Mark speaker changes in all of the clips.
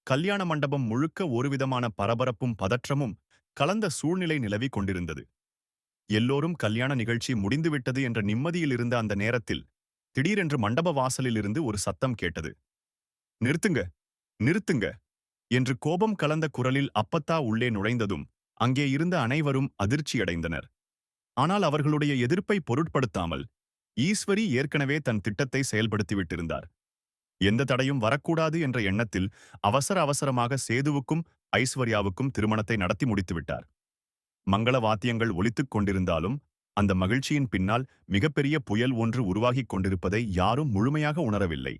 Speaker 1: கல்யாண மண்டபம் முழுக்க ஒருவிதமான பரபரப்பும் பதற்றமும் கலந்த சூழ்நிலை நிலவி கொண்டிருந்தது. எல்லோரும் கல்யாண நிகழ்ச்சி முடிந்துவிட்டது என்ற நிம்மதியில் இருந்த அந்த நேரத்தில் திடீரென்று மண்டப வாசலில் இருந்து ஒரு சத்தம் கேட்டது. நிறுத்துங்க, நிறுத்துங்க என்று கோபம் கலந்த குரலில் அப்பத்தா உள்ளே நுழைந்ததும் அங்கே இருந்த அனைவரும் அதிர்ச்சியடைந்தனர். ஆனால் அவர்களுடைய எதிர்ப்பை பொருட்படுத்தாமல் ஈஸ்வரி ஏற்கனவே தன் திட்டத்தை செயல்படுத்திவிட்டிருந்தார். எந்த தடையும் வரக்கூடாது என்ற எண்ணத்தில் அவசர அவசரமாக சேதுவுக்கும் ஐஸ்வர்யாவுக்கும் திருமணத்தை நடத்தி முடித்துவிட்டார். மங்கள வாத்தியங்கள் ஒலித்துக் கொண்டிருந்தாலும் அந்த மகிழ்ச்சியின் பின்னால் மிகப்பெரிய புயல் ஒன்று உருவாகிக் கொண்டிருப்பதை யாரும் முழுமையாக உணரவில்லை.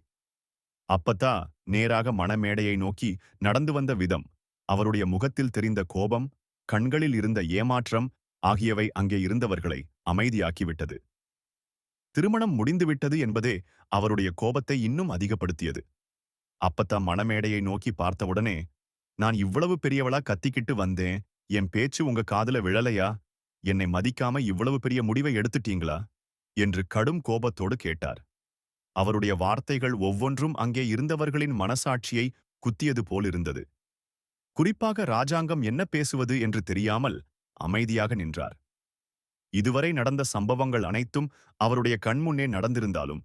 Speaker 1: அப்பத்தா நேராக மணமேடையை நோக்கி நடந்து வந்த விதம், அவருடைய முகத்தில் தெரிந்த கோபம், கண்களில் இருந்த ஏமாற்றம் ஆகியவை அங்கே இருந்தவர்களை அமைதியாக்கிவிட்டது. திருமணம் முடிந்துவிட்டது என்பதே அவருடைய கோபத்தை இன்னும் அதிகப்படுத்தியது. அப்பத்தா மணமேடையை நோக்கி பார்த்தவுடனே, நான் இவ்வளவு பெரியவளா கத்திக்கிட்டு வந்தேன், என் பேச்சு உங்க காதுல விழலையா? என்னை மதிக்காம இவ்வளவு பெரிய முடிவை எடுத்துட்டீங்களா என்று கடும் கோபத்தோடு கேட்டார். அவருடைய வார்த்தைகள் ஒவ்வொன்றும் அங்கே இருந்தவர்களின் மனசாட்சியை குத்தியது போலிருந்தது. குறிப்பாக ராஜாங்கம் என்ன பேசுவது என்று தெரியாமல் அமைதியாக நின்றார். இதுவரை நடந்த சம்பவங்கள் அனைத்தும் அவருடைய கண்முன்னே நடந்திருந்தாலும்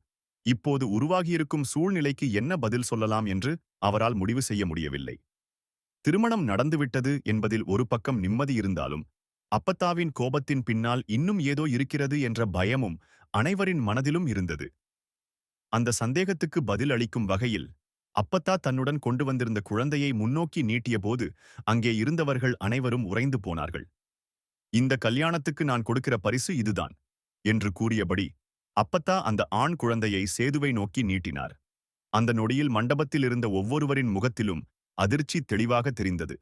Speaker 1: இப்போது உருவாகியிருக்கும் சூழ்நிலைக்கு என்ன பதில் சொல்லலாம் என்று அவரால் முடிவு செய்ய முடியவில்லை. திருமணம் நடந்துவிட்டது என்பதில் ஒரு பக்கம் நிம்மதி இருந்தாலும் அப்பத்தாவின் கோபத்தின் பின்னால் இன்னும் ஏதோ இருக்கிறது என்ற பயமும் அனைவரின் மனதிலும் இருந்தது. அந்த சந்தேகத்துக்கு பதில் அளிக்கும் வகையில் அப்பத்தா தன்னுடன் கொண்டு வந்திருந்த குழந்தையை முன்னோக்கி நீட்டியபோது அங்கே இருந்தவர்கள் அனைவரும் உறைந்து போனார்கள். இந்த கல்யாணத்துக்கு நான் கொடுக்கிற பரிசு இதுதான் என்று கூறியபடி அப்பத்தா அந்த ஆண் குழந்தையை சேதுவை நோக்கி நீட்டினார். அந்த நொடியில் மண்டபத்தில் இருந்த ஒவ்வொருவரின் முகத்திலும் அதிர்ச்சி தெளிவாக தெரிந்தது.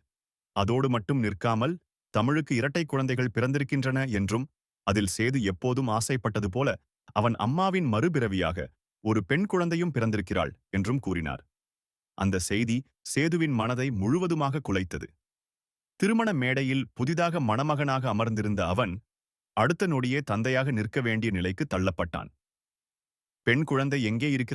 Speaker 1: அதோடு மட்டும் நிற்காமல், தமிழுக்கு இரட்டை குழந்தைகள் பிறந்திருக்கின்றன என்றும் அதில் சேது எப்போதும் ஆசைப்பட்டது போல அவன் அம்மாவின் மறுபிறவியாக ஒரு பெண் குழந்தையும் பிறந்திருக்கிறாள் என்றும் கூறினார். அந்த செய்தி சேதுவின் மனதை முழுவதுமாக குலைத்தது. திருமண மேடையில் புதிதாக மணமகனாக அமர்ந்திருந்த அவன் அடுத்த நொடியே தந்தையாக நிற்க வேண்டிய நிலைக்கு தள்ளப்பட்டான். பெண் குழந்தை எங்கே இருக்கிறாள்